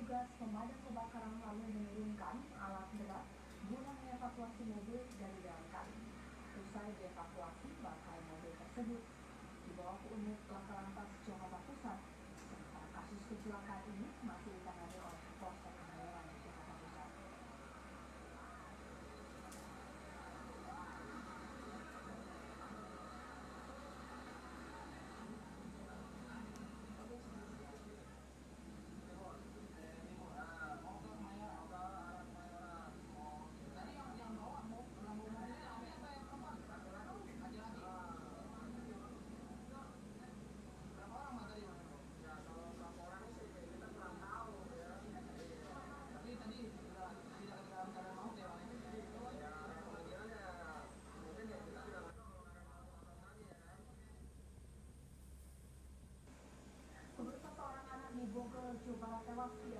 Petugas pemadam kebakaran lalu menurunkan alat berat guna mengevakuasi mobil dari dalam kali. Usai dievakuasi, bangkai mobil tersebut dibawa ke unit laka lantas Jakarta Pusat. Sementara kasus kecelakaan ini masih ditangani oleh Polsek Kemayoran Jakarta Pusat. Pemirsa, seorang anak di Bogor, Jawa Barat tewas di